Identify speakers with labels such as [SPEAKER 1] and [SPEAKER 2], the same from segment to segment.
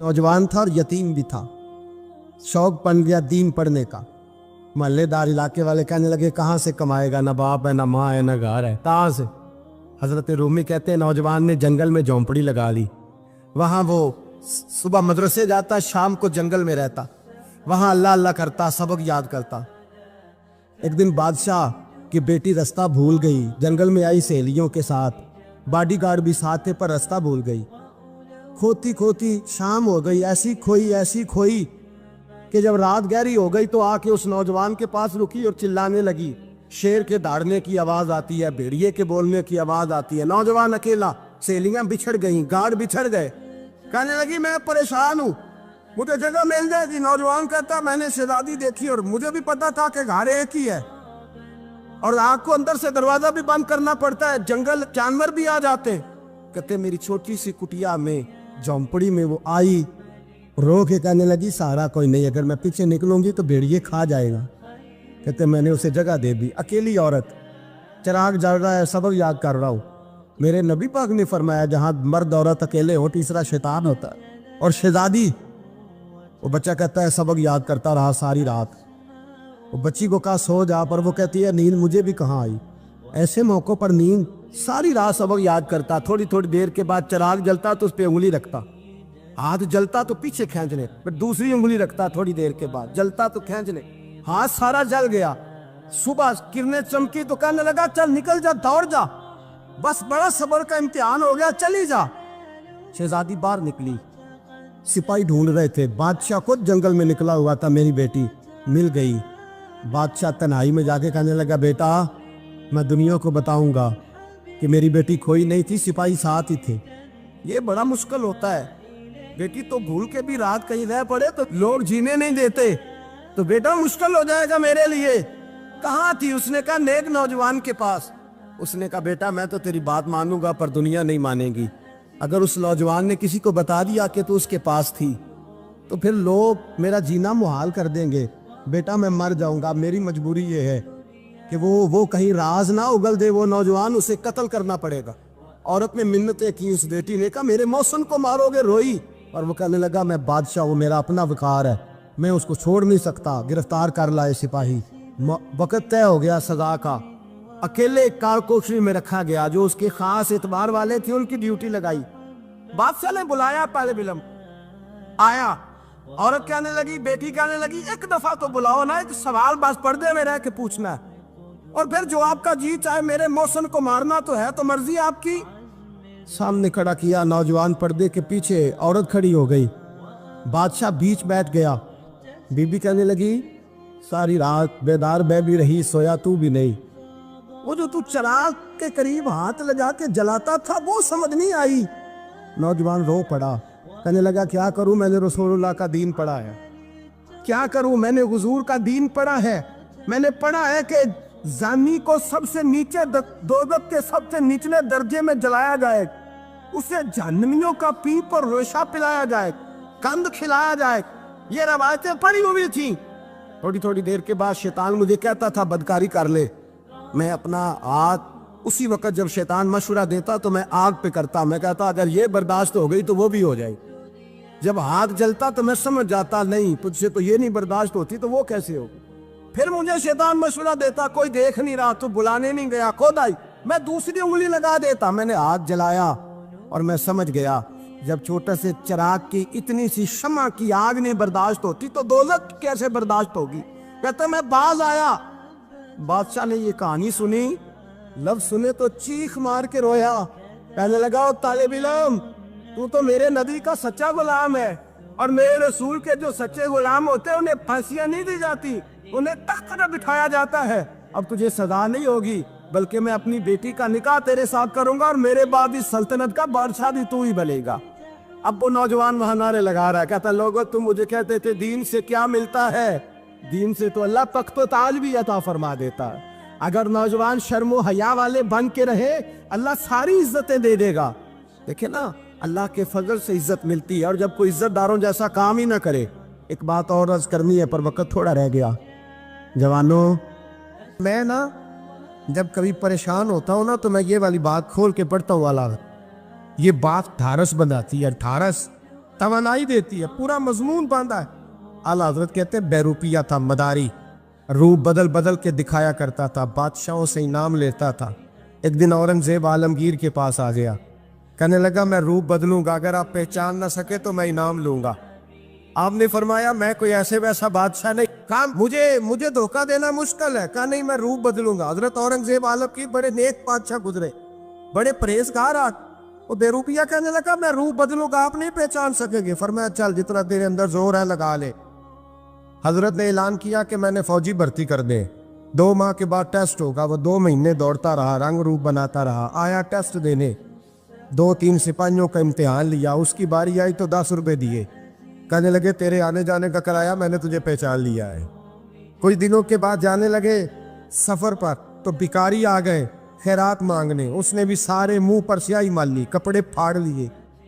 [SPEAKER 1] नौजवान था और यतीम भी था। शौक बन गया दीन पढ़ने का। मोहल्लेदार इलाके वाले कहने लगे कहाँ से कमाएगा, ना बाप है, ना माँ है, ना घर है, कहाँ से। हजरत रूमी कहते हैं नौजवान ने जंगल में झोंपड़ी लगा ली। वहाँ वो सुबह मदरसे जाता, शाम को जंगल में रहता, वहाँ अल्लाह अल्लाह करता, सबक याद करता। एक दिन बादशाह की बेटी रास्ता भूल गई, जंगल में आई सहेलियों के साथ, बॉडीगार्ड भी साथ थे पर रास्ता भूल गई। खोती खोती शाम हो गई, ऐसी खोई कि जब रात गहरी हो गई तो आके उस नौजवान के पास रुकी और चिल्लाने लगी। शेर के दहाड़ने की आवाज आती है, भेड़िए के बोलने की आवाज आती है। नौजवान अकेला, सहेलियां बिछड़ गई, गार्ड बिछड़ गए। कहने लगी मैं परेशान हूँ, मुझे जगह मिल जाएगी। नौजवान कहता मैंने शहजादी देखी और मुझे भी पता था कि घर एक ही है और आग को अंदर से दरवाजा भी बंद करना पड़ता है, जंगल जानवर भी आ जाते हैं। कहते मेरी छोटी सी कुटिया में, झोंपड़ी में वो आई, रो के कहने लगी सहारा कोई नहीं, अगर मैं पीछे निकलूंगी तो भेड़िए खा जाएगा। कहते मैंने उसे जगह दे दी। अकेली औरत, चिराग जल रहा है, सबक याद कर रहा हूँ। मेरे नबी पाक ने फरमाया जहाँ मर्द औरत अकेले हो तीसरा शैतान होता है। और शहजादी, वो बच्चा कहता है सबक याद करता रहा सारी रात। वो बच्ची को कहा सो जा, पर वो कहती है नींद मुझे भी कहाँ आई। ऐसे मौक़ों पर नींद, सारी रात सबक याद करता। थोड़ी थोड़ी देर के बाद चिराग जलता तो उस पर उंगली रखता, हाथ जलता तो पीछे खींचने, फिर दूसरी उंगली रखता, थोड़ी देर के बाद जलता तो खींचने, हाथ सारा जल गया। सुबह किरणें चमकी तो कहने लगा चल निकल जा, दौड़ जा, बस बड़ा सब्र का इम्तिहान हो गया, चली जा। शहजादी बाहर निकली, सिपाही ढूंढ रहे थे। बादशाह खुद जंगल में निकला हुआ था, मेरी बेटी मिल गई। बादशाह तन्हाई में जाके कहने लगा बेटा मैं दुनिया को बताऊंगा कि मेरी बेटी खोई नहीं थी, सिपाही साथ ही थे। ये बड़ा मुश्किल होता है, बेटी तो भूल के भी रात कहीं रह पड़े तो लोग जीने नहीं देते, तो बेटा मुश्किल हो जाएगा मेरे लिए। कहाँ थी? उसने कहा नेक नौजवान के पास। उसने कहा बेटा मैं तो तेरी बात मानूंगा पर दुनिया नहीं मानेगी। अगर उस नौजवान ने किसी को बता दिया कि तू उसके पास थी तो फिर लोग मेरा जीना मुहाल कर देंगे। बेटा मैं मर जाऊंगा, मेरी मजबूरी ये है कि वो कहीं राज ना उगल दे वो नौजवान, उसे कत्ल करना पड़ेगा। औरत ने मिन्नतें की, उस बेटी ने कहा मेरे मौसम को मारोगे, रोई। और वो कहने लगा मैं बादशाह, वो मेरा अपना वकार है, मैं उसको छोड़ नहीं सकता। गिरफ्तार कर लाए सिपाही। वक्त तय हो गया सजा का। अकेले कारकोशरी में रखा गया, जो उसके खास एतबार वाले थे उनकी ड्यूटी लगाई। बादशाह ने बुलाया, पहले बिलम आया। औरत कहने लगी, बेटी कहने लगी एक दफा तो बुलाओ ना, एक सवाल बस पर्दे में रह के पूछना है और फिर जो आपका जी चाहे। मेरे मौसम को मारना तो है, तो मर्जी आपकी। सामने खड़ा किया, नौजवान पर्दे के पीछे, औरत खड़ी हो गई। बादशाह बीच बैठ गया। बीबी कहने लगी सारी रात बेदार मैं भी रही, सोया तू भी नहीं। वो जो तू चिराग के करीब हाथ लगा के जलाता था वो समझ नहीं आई। नौजवान रो पड़ा, कहने लगा क्या करूं, मैंने रसूलुल्लाह का दीन पढ़ा है, क्या करूं, मैंने हुजूर का दीन पढ़ा है। मैंने पढ़ा है कि जानी को सबसे नीचे दोज़ख के सबसे निचले दर्जे में जलाया जाए, उसे जहन्नमियों का पीप और रेशा पिलाया जाए, कंद खिलाया जाए। ये रवायतें पड़ी हुई थी। थोड़ी थोड़ी देर के बाद शैतान मुझे कहता था बदकारी कर ले। मैं अपना हाथ उसी वक्त जब शैतान मशवरा देता तो मैं आग पे करता। मैं कहता अगर ये बर्दाश्त हो गई तो वो भी हो जाए। जब हाथ जलता तो मैं समझ जाता नहीं तुझसे तो ये नहीं बर्दाश्त होती तो वो कैसे हो। फिर मुझे शैतान मशवरा देता कोई देख नहीं रहा, तो बुलाने नहीं गया, खुद आई, मैं दूसरी उंगली लगा देता। मैंने हाथ जलाया और मैं समझ गया जब छोटे से चिराग की इतनी सी शमा की आग नहीं बर्दाश्त होती तो दोज़ख कैसे बर्दाश्त होगी। कहता मैं बाज आया। बादशाह ने ये कहानी सुनी, लफ्ज सुने तो चीख मार के रोया। कहने लगा तालिब इल्म तू तो मेरे नबी का सच्चा गुलाम है, और मेरे रसूल के जो सच्चे गुलाम होते हैं उन्हें फांसियां नहीं दी जाती, उन्हें तख्त पर बिठाया जाता है। अब तुझे सजा नहीं होगी बल्कि मैं अपनी बेटी का निकाह तेरे साथ करूंगा और मेरे बाद इस सल्तनत का बादशाह भी तू ही बनेगा। अब वो नौजवान वहां नारे लगा रहा है, कहता लोगों तुम मुझे कहते थे दीन से क्या मिलता है, दीन से तो अल्लाह तख्त व ताज भी अता फरमा देता है। अगर नौजवान शर्मो हया वाले बन के रहे अल्लाह सारी इज्जतें दे देगा। देखे ना अल्लाह के फजल से इज्जत मिलती है, और जब कोई इज्जतदारों जैसा काम ही ना करे। एक बात और अर्ज करनी है पर वक्त थोड़ा रह गया। जवानों मैं ना जब कभी परेशान होता हूँ ना तो मैं ये वाली बात खोल के पढ़ता हूँ वाला, ये बात ढारस बनाती है, ढारस توانائی دیتی ہے, پورا مضمون باندھا ہے. اعلیٰ حضرت کہتے ہیں بہروپیہ تھا, مداری, روپ بدل بدل کے دکھایا کرتا تھا, بادشاہوں سے انعام لیتا تھا. ایک دن اورنگزیب عالمگیر کے پاس آ گیا, کہنے لگا میں روپ بدلوں گا, اگر آپ پہچان نہ سکے تو میں انعام لوں گا. آپ نے فرمایا میں کوئی ایسے ویسا بادشاہ نہیں, کہا مجھے دھوکہ دینا مشکل ہے. کہا نہیں, میں روپ بدلوں گا. حضرت اورنگزیب عالمگیر بڑے نیک بادشاہ گزرے, بڑے پرہیزگار. وہ بہروپیہ کہنے لگا میں روپ بدلوں گا, آپ نہیں پہچان سکیں گے. فرمایا چل جتنا تیرے اندر زور ہے لگا لے. حضرت نے اعلان کیا کہ میں نے فوجی بھرتی کر دے, 2 ماہ کے بعد ٹیسٹ ہوگا. وہ 2 مہینے دوڑتا رہا, رنگ روپ بناتا رہا, آیا ٹیسٹ دینے, 2-3 سپاہیوں کا امتحان لیا. اس کی باری آئی تو 10 روپے دیے, کہنے لگے تیرے آنے جانے کا کرایہ میں نے تجھے پہچان لیا ہے. کچھ دنوں کے بعد جانے لگے سفر پر, تو بھکاری آ گئے خیرات مانگنے. اس نے بھی سارے منہ پر سیاہی مال لی, کپڑے پھاڑ لیے,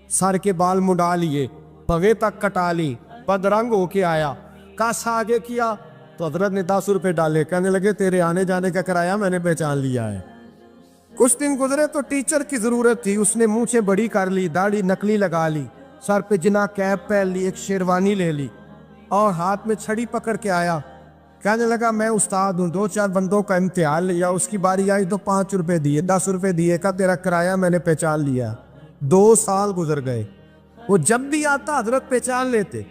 [SPEAKER 1] سر کے بال مڈا لیے, پگے تک کٹا لی, بدرنگ ہو کے آیا. کاسا آگے کیا تو حضرت نے 10 روپے ڈالے, کہنے لگے تیرے آنے جانے کا کرایہ میں نے پہچان لیا ہے. کچھ دن گزرے تو ٹیچر کی ضرورت تھی. اس نے مونچھیں بڑی کر لی, داڑھی نکلی لگا لی, سر پہ جنا کیپ پہن لی, ایک شیروانی لے لی اور ہاتھ میں چھڑی پکڑ کے آیا. کہنے لگا میں استاد ہوں, 2-4 بندوں کا امتحان لیا, اس کی باری آئی تو 5 روپے دیے, 10 روپے دیے, کا تیرا کرایہ میں نے پہچان لیا. 2 سال گزر گئے. وہ جب بھی آتا حضرت پہچان لیتے.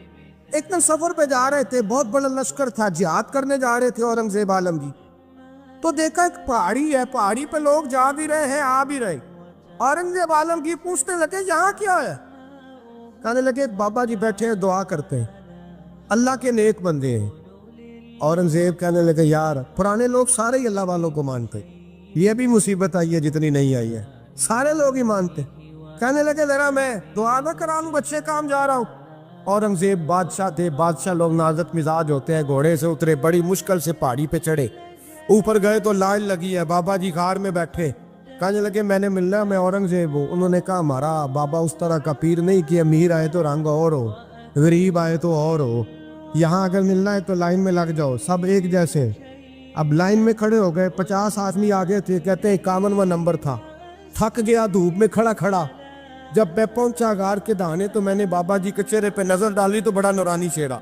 [SPEAKER 1] ایک دن سفر پہ جا رہے تھے, بہت بڑا لشکر تھا, جہاد کرنے جا رہے تھے اورنگزیب عالمگیر. تو دیکھا ایک پہاڑی ہے, پہاڑی پہ لوگ جا بھی رہے ہیں آ بھی رہے. اورنگزیب عالمگیر پوچھنے لگے یہاں کیا ہے؟ کہنے لگے بابا جی بیٹھے ہیں دعا کرتے ہیں, اللہ کے نیک بندے ہیں. اورنگزیب کہنے لگے یار پرانے لوگ سارے ہی اللہ والوں کو مانتے, یہ بھی مصیبت آئی ہے جتنی نہیں آئی ہے, سارے لوگ ہی مانتے. کہنے لگے ذرا میں دعا نہ کرا لوں, بچے کام جا رہا ہوں. اورنگزیب بادشاہ تھے, بادشاہ لوگ نازک مزاج ہوتے ہیں. گھوڑے سے اترے, بڑی مشکل سے پہاڑی پہ چڑھے, اوپر گئے تو لائن لگی ہے, بابا جی غار میں بیٹھے. کہنے لگے میں نے ملنا, میں اورنگزیب ہوں. انہوں نے کہا ہمارا بابا اس طرح کا پیر نہیں کہ امیر آئے تو رنگ اور ہو, غریب آئے تو اور ہو, یہاں اگر ملنا ہے تو لائن میں لگ جاؤ, سب ایک جیسے. اب لائن میں کھڑے ہو گئے, 50 آدمی آگے تھے, کہتے ہیں 51واں نمبر تھا. تھک گیا دھوپ میں کھڑا کھڑا. جب میں پہنچا غار کے دہانے تو میں نے بابا جی کے چہرے پہ نظر ڈالی تو بڑا نورانی چہرہ,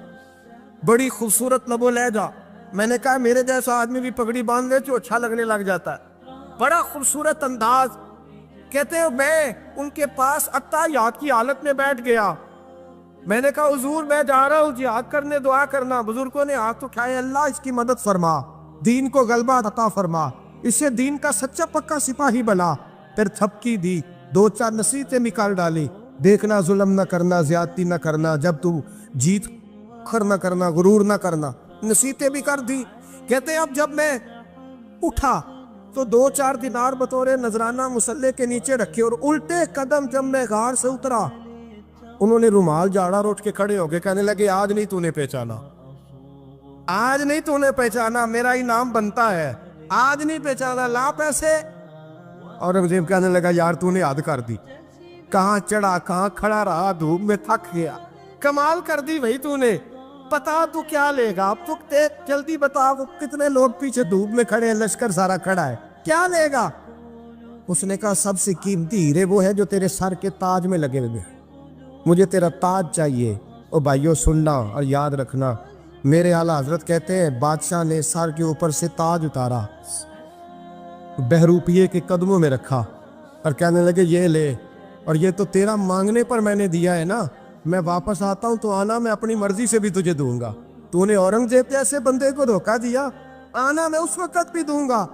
[SPEAKER 1] بڑی خوبصورت لب و لہجہ. میں نے کہا میرے جیسا آدمی بھی پگڑی باندھ لے تو اچھا لگنے لگ جاتا ہے, بڑا خوبصورت انداز. کہتے ہیں میں ان کے پاس اتحیات کی حالت میں بیٹھ گیا. میں نے کہا حضور میں جا رہا ہوں جہاد کرنے, دعا کرنا. بزرگوں نے ہاتھ اٹھائے, اللہ اس کی مدد فرما, دین کو غلبہ عطا فرما, اسے دین کا سچا پکا سپاہی بنا. پھر تھپکی دی, 2-4 نصیحتیں نکال ڈالی, دیکھنا ظلم نہ کرنا, زیادتی نہ کرنا, جب تو جیت کر نہ کرنا, غرور نہ کرنا, نصیحتیں بھی کر دی. کہتے اب جب میں اٹھا تو 2-4 دینار بطور نذرانہ مسلح کے نیچے رکھے, اور الٹے قدم جب میں غار سے اترا انہوں نے رومال جاڑا اور اٹھ کے کھڑے ہو گئے. کہنے لگے آج نہیں تو نے پہچانا, آج نہیں تو نے پہچانا, میرا انعام بنتا ہے, آج نہیں پہچانا, لا پیسے. اورنگزیب کہنے لگا یار تو نے حد کر دی, کہاں چڑھا کہاں کھڑا رہا, دھوپ میں تھک گیا, کمال کر دی بھائی تو نے. بتا تو کیا لے گا, اب تو جلدی بتا, وہ کتنے لوگ پیچھے دھوپ میں کھڑے ہیں, لشکر سارا کھڑا ہے, کیا لے گا؟ اس نے کہا سب سے قیمتی ہیرے وہ ہے جو تیرے سر کے تاج میں لگے ہوئے, مجھے تیرا تاج چاہیے. او بھائیو سننا اور یاد رکھنا, میرے اعلیٰ حضرت کہتے ہیں بادشاہ نے سر کے اوپر سے تاج اتارا, بہروپیے کے قدموں میں رکھا اور کہنے لگے یہ لے, اور یہ تو تیرا مانگنے پر میں نے دیا ہے نا, میں واپس آتا ہوں تو آنا میں اپنی مرضی سے بھی تجھے دوں گا. تو نے اورنگزیب جیسے بندے کو دھوکہ دیا, آنا میں اس وقت بھی دوں گا.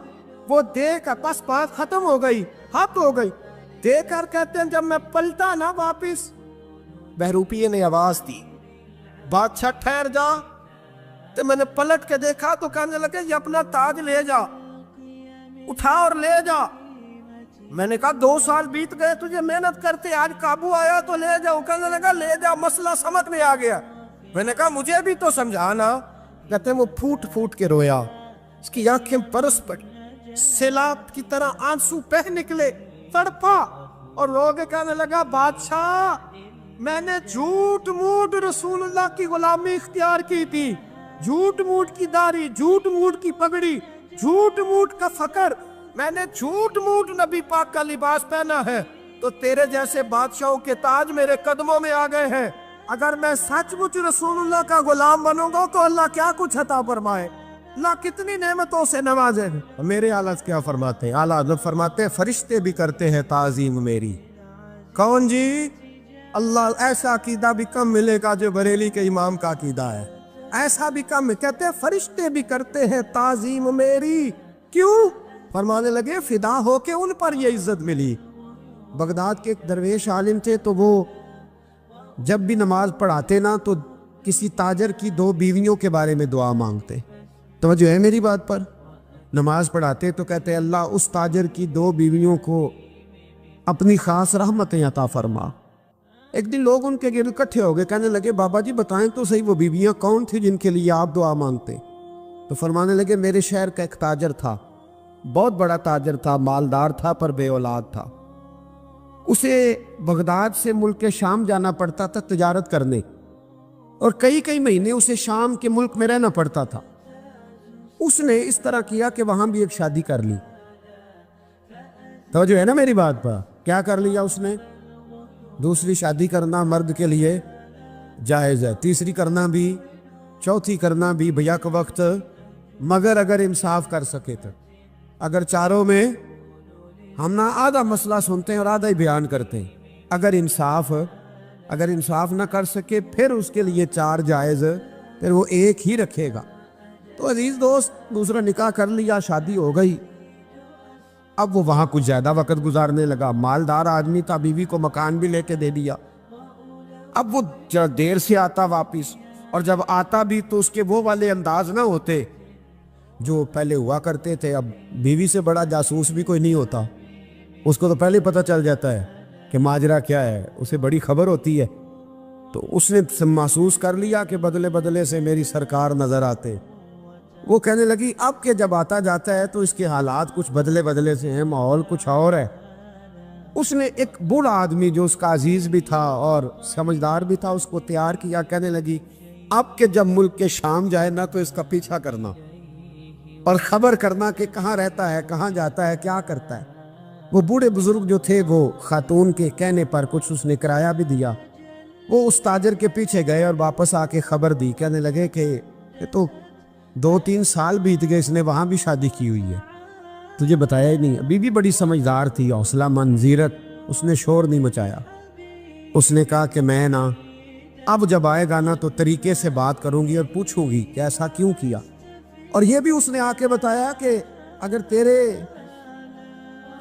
[SPEAKER 1] وہ دے کر بس بات ختم ہو گئی, حد ہو گئی. دے کر کہتے ہیں جب میں پلٹا نا واپس, بہروپیے نے آواز دی بادشاہ ٹھہر جا. تو میں نے پلٹ کے دیکھا تو کہنے لگے یہ اپنا تاج لے جا, اٹھا اور لے جا. میں نے کہا 2 سال بیت گئے تجھے محنت کرتے, آج قابو آیا تو لے جاؤ. کہنے لگا لے جا, مسئلہ سمجھ میں آ گیا. میں نے کہا مجھے بھی تو سمجھانا. کہتے ہیں وہ پھوٹ پھوٹ کے رویا, اس کی آنکھیں برس پڑی, سیلاب کی طرح آنسو بہہ نکلے, تڑپا اور رو کے کہنے لگا بادشاہ میں نے جھوٹ موٹ رسول اللہ کی غلامی اختیار کی تھی, جھوٹ موٹ کی داڑھی, جھوٹ موٹ کی پگڑی, جھوٹ موٹ کا فقر, میں نے جھوٹ موٹ نبی پاک کا لباس پہنا ہے, تو تیرے جیسے بادشاہوں کے تاج میرے قدموں میں آ گئے ہیں. अगर मैं सचमुच रसूलुल्लाह का गुलाम बनूंगा तो अल्लाह क्या कुछ अता फरमाए, अल्लाह कितनी नेमतों से नवाजे। मेरे आला क्या फरमाते हैं, आला हज़रत फरमाते हैं फरिश्ते भी करते हैं ताज़ीम मेरी। कौन जी? अल्लाह। ऐसा अकीदा भी कम मिलेगा जो बरेली के इमाम का अकीदा है, ऐसा भी कम। कहते हैं फरिश्ते भी करते हैं ताज़ीम मेरी। क्यों? फरमाने लगे फिदा हो के उन पर ये इज्जत मिली। बगदाद के एक दरवेश आलिम थे, तो वो जब भी नमाज पढ़ाते ना तो किसी ताजर की 2 बीवियों के बारे में दुआ मांगते। तवज्जो है मेरी बात पर? नमाज पढ़ाते तो कहते अल्लाह उस ताजर की 2 बीवियों को अपनी खास रहमतें अता फरमा। एक दिन लोग उनके गिर्द इकट्ठे हो गए, कहने लगे बाबा जी बताएं तो सही वो बीवियां कौन थी जिनके लिए आप दुआ मांगते? तो फरमाने लगे मेरे शहर का एक ताजर था, बहुत बड़ा ताजर था, मालदार था पर बे औलाद था। उसे बगदाद से मुल्क शाम जाना पड़ता था तिजारत करने, और कई कई महीने उसे शाम के मुल्क में रहना पड़ता था। उसने इस तरह किया कि वहां भी एक शादी कर ली। तो जो है ना मेरी बात पर, क्या कर लिया उसने? दूसरी शादी करना मर्द के लिए जायज़ है, तीसरी करना भी, चौथी करना भी भैया के वक्त, मगर अगर इंसाफ कर सके तो। अगर चारों में हम ना आधा मसला सुनते हैं और आधा ही बयान करते हैं, अगर इंसाफ ना कर सके फिर उसके लिए 4 जायज़, फिर वो एक ही रखेगा। तो अजीज दोस्त, दूसरा निकाह कर लिया, शादी हो गई। अब वो वहाँ कुछ ज़्यादा वक्त गुजारने लगा, मालदार आदमी था, बीवी को मकान भी लेके दे दिया। अब वो जरा देर से आता वापिस, और जब आता भी तो उसके वो वाले अंदाज ना होते जो पहले हुआ करते थे। अब बीवी से बड़ा जासूस भी कोई नहीं होता, उसको तो पहले पता चल जाता है कि माजरा क्या है, उसे बड़ी खबर होती है। तो उसने महसूस कर लिया कि बदले बदले से मेरी सरकार नज़र आते। वो कहने लगी अब के जब आता जाता है तो इसके हालात कुछ बदले बदले से हैं, माहौल कुछ और है। उसने एक बूढ़ा आदमी जो उसका अजीज भी था और समझदार भी था उसको तैयार किया। कहने लगी अब के जब मुल्क के शाम जाए ना तो इसका पीछा करना और खबर करना कि कहाँ रहता है, कहाँ जाता है, क्या करता है। वो बूढ़े बुजुर्ग जो थे वो खातून के कहने पर कुछ उसने किराया भी दिया। वो उस ताजर के पीछे गए और वापस आके खबर दी। कहने लगे कि ये तो 2-3 साल बीत गए, इसने वहाँ भी शादी की हुई है, तुझे बताया ही नहीं। बीवी बड़ी समझदार थी, हौसला मंद, जीरत, उसने शोर नहीं मचाया। उसने कहा कि मैं ना अब जब आएगा ना तो तरीके से बात करूंगी और पूछूंगी कि ऐसा क्यों किया। और ये भी उसने आके बताया कि अगर तेरे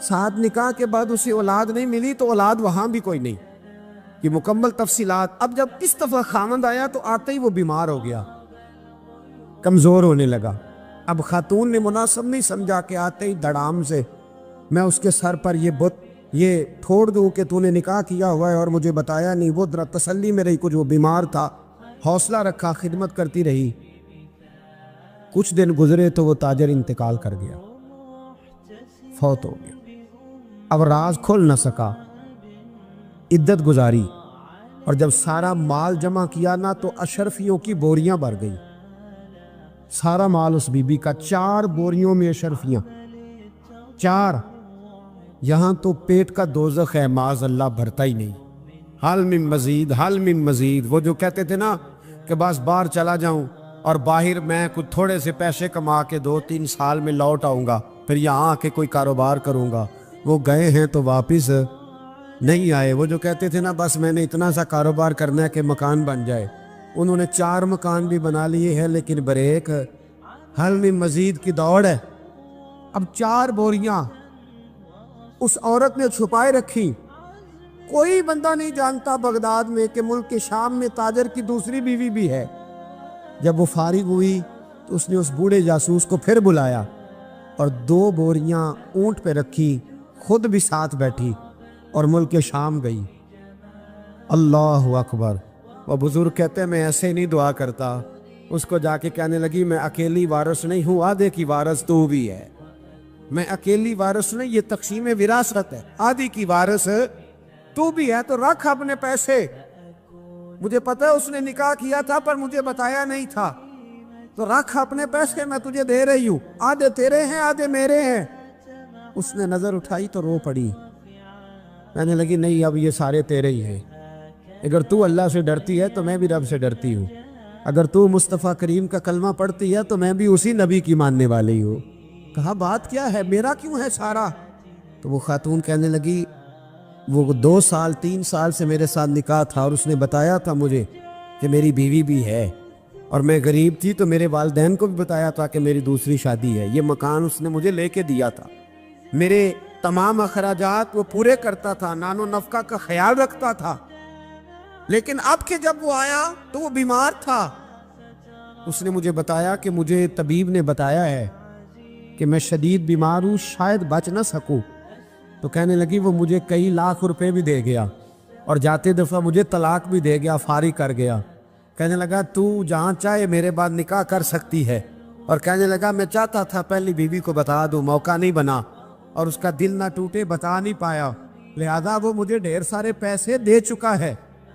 [SPEAKER 1] साथ निकाह के बाद उसे औलाद नहीं मिली तो औलाद वहां भी कोई नहीं, कि मुकम्मल तफसीलात। अब जब इस दफा खामद आया तो आते ही वो बीमार हो गया, कमजोर होने लगा। अब खातून ने मुनासिब नहीं समझा कि आते ही धड़ाम से मैं उसके सर पर ये ठोड़ दूं कि तूने निकाह किया हुआ है और मुझे बताया नहीं। वो जरा तसल्ली में रही, कुछ वो बीमार था, हौसला रखा, खिदमत करती रही। कुछ दिन गुजरे तो वो ताजर इंतकाल कर गया, फौत हो गया। अब राज खुल न सका, इद्दत गुजारी, और जब सारा माल जमा किया ना तो अशरफियों की बोरियां भर गई। सारा माल उस बीबी का, 4 बोरियों में अशरफियां, 4। यहां तो पेट का दोज़ख है, माज़ अल्लाह, भरता ही नहीं। हाल मिन मजीद, हाल मिन मजीद। वो जो कहते थे ना कि बस बाहर चला जाऊं और बाहर मैं कुछ थोड़े से पैसे कमा के 2-3 साल में लौट आऊंगा, फिर यहाँ आके कोई कारोबार करूंगा, वो गए हैं तो वापस नहीं आए। वो जो कहते थे ना बस मैंने इतना सा कारोबार करना है कि मकान बन जाए, उन्होंने 4 मकान भी बना लिए हैं, लेकिन ब्रेक हल में मजीद की दौड़ है। अब 4 बोरियां उस औरत ने छुपाए रखी। कोई बंदा नहीं जानता बगदाद में कि मुल्क के शाम में ताजर की दूसरी बीवी भी है। जब वो फारिग हुई तो उसने उस बूढ़े जासूस को फिर बुलाया और 2 बोरियां ऊंट पे रखी, खुद भी साथ बैठी और मुल्क के शाम गई। अल्लाह अकबर। वो बुजुर्ग कहते हैं मैं ऐसे नहीं दुआ करता। उसको जाके कहने लगी मैं अकेली वारिस नहीं हूँ, आधे की वारिस तू भी है। मैं अकेली वारिस नहीं, ये तक़सीम विरासत है, आधी की वारिस तू भी है। तो रख अपने पैसे, मुझे पता है उसने निकाह किया था पर मुझे बताया नहीं था, तो रख अपने पैसे, मैं तुझे दे रही हूँ, आधे तेरे हैं आधे मेरे हैं। उसने नजर उठाई तो रो पड़ी, कहने लगी नहीं अब ये सारे तेरे ही हैं। اگر تو اللہ سے ڈرتی ہے تو میں بھی رب سے ڈرتی ہوں، اگر تو مصطفیٰ کریم کا کلمہ پڑھتی ہے تو میں بھی اسی نبی کی ماننے والی ہوں۔ کہا بات کیا ہے، میرا کیوں ہے سارا؟ تو وہ خاتون کہنے لگی وہ 2 سال 3 سال سے میرے ساتھ نکاح تھا اور اس نے بتایا تھا مجھے کہ میری بیوی بھی ہے، اور میں غریب تھی تو میرے والدین کو بھی بتایا تھا کہ میری دوسری شادی ہے۔ یہ مکان اس نے مجھے لے کے دیا تھا، میرے تمام اخراجات وہ پورے کرتا تھا، نان و نفقہ کا خیال رکھتا تھا، لیکن اب کہ جب وہ آیا تو وہ بیمار تھا۔ اس نے مجھے بتایا کہ مجھے طبیب نے بتایا ہے کہ میں شدید بیمار ہوں، شاید بچ نہ سکوں۔ تو کہنے لگی وہ مجھے کئی لاکھ روپے بھی دے گیا اور جاتے دفعہ مجھے طلاق بھی دے گیا، فارغ کر گیا۔ کہنے لگا تو جہاں چاہے میرے بعد نکاح کر سکتی ہے، اور کہنے لگا میں چاہتا تھا پہلی بیوی کو بتا دوں، موقع نہیں بنا اور اس کا دل نہ ٹوٹے، بتا نہیں پایا، لہذا وہ مجھے ڈھیر سارے پیسے دے چکا ہے،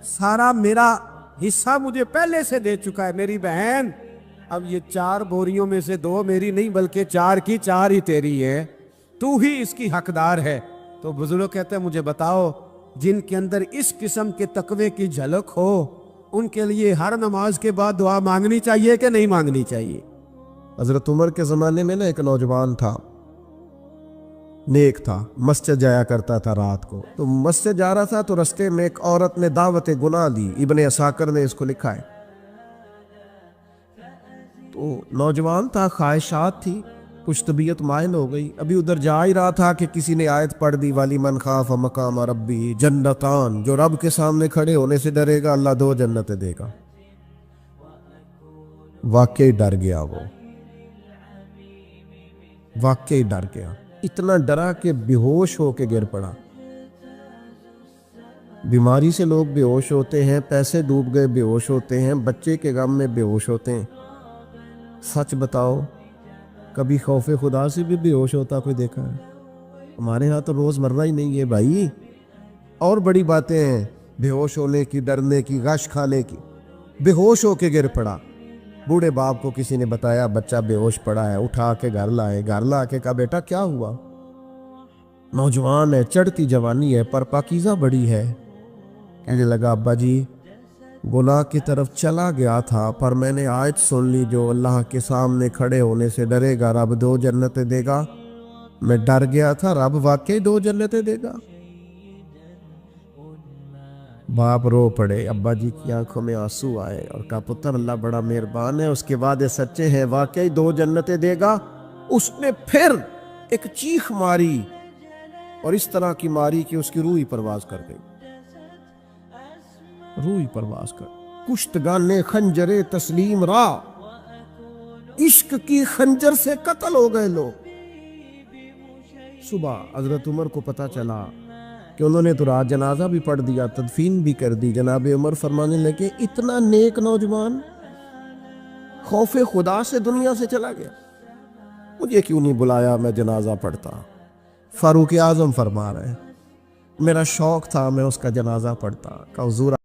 [SPEAKER 1] سارا میرا حصہ مجھے پہلے سے دے چکا ہے۔ میری بہن اب یہ 4 بوریوں میں سے 2 میری نہیں بلکہ 4 کی 4 ہی تیری ہے، تو ہی اس کی حقدار ہے۔ تو بزرگ کہتے ہیں مجھے بتاؤ جن کے اندر اس قسم کے تقوی کی جھلک ہو ان کے لیے ہر نماز کے بعد دعا مانگنی چاہیے کہ نہیں مانگنی چاہیے؟ حضرت عمر کے زمانے میں ایک نوجوان تھا، نیک تھا، مسجد جایا کرتا تھا رات کو۔ تو مسجد جا رہا تھا تو رستے میں ایک عورت نے دعوت گناہ دی، ابن عساکر نے اس کو لکھا ہے۔ تو نوجوان تھا، خواہشات تھی، کچھ طبیعت مائل ہو گئی، ابھی ادھر جا ہی رہا تھا کہ کسی نے آیت پڑھ دی والی من خاف مقام ربی جنتان، جو رب کے سامنے کھڑے ہونے سے ڈرے گا اللہ 2 جنتیں دے گا۔ واقعی ڈر گیا، وہ واقعی ڈر گیا، اتنا ڈرا کہ بے ہوش ہو کے گر پڑا۔ بیماری سے لوگ بے ہوش ہوتے ہیں، پیسے ڈوب گئے بے ہوش ہوتے ہیں، بچے کے غم میں بے ہوش ہوتے ہیں۔ سچ بتاؤ کبھی خوف خدا سے بھی بے ہوش ہوتا کوئی دیکھا ہے؟ ہمارے ہاں تو روز مرہ ہی نہیں ہے بھائی، اور بڑی باتیں ہیں بے ہوش ہونے کی، ڈرنے کی، غش کھانے کی۔ بے ہوش ہو کے گر پڑا، بوڑھے باپ کو کسی نے بتایا بچہ بے ہوش پڑا ہے، اٹھا کے گھر لائے، گھر لا کے کہا بیٹا کیا ہوا؟ نوجوان ہے، چڑھتی جوانی ہے پر پاکیزہ بڑی ہے۔ کہنے لگا ابا جی گناہ کی طرف چلا گیا تھا پر میں نے آیت سن لی جو اللہ کے سامنے کھڑے ہونے سے ڈرے گا رب 2 جنتیں دے گا، میں ڈر گیا تھا، رب واقعی 2 جنتیں دے گا۔ باپ رو پڑے، ابا جی کی آنکھوں میں آنسو آئے اور کہا پتر اللہ بڑا مہربان ہے، اس کے وعدے سچے ہیں، واقعی 2 جنتیں دے گا۔ اس نے پھر ایک چیخ ماری اور اس طرح کی ماری کہ اس کی روح ہی پرواز کر گئی، روح ہی پرواز کر۔ کشتگان خنجر تسلیم را، عشق کی خنجر سے قتل ہو گئے لوگ۔ صبح حضرت عمر کو پتا چلا کہ انہوں نے تو رات جنازہ بھی پڑھ دیا، تدفین بھی کر دی۔ جناب عمر فرمانے لگے اتنا نیک نوجوان خوف خدا سے دنیا سے چلا گیا، مجھے کیوں نہیں بلایا میں جنازہ پڑھتا؟ فاروق اعظم فرما رہے ہیں میرا شوق تھا میں اس کا جنازہ پڑھتا۔ کہ حضور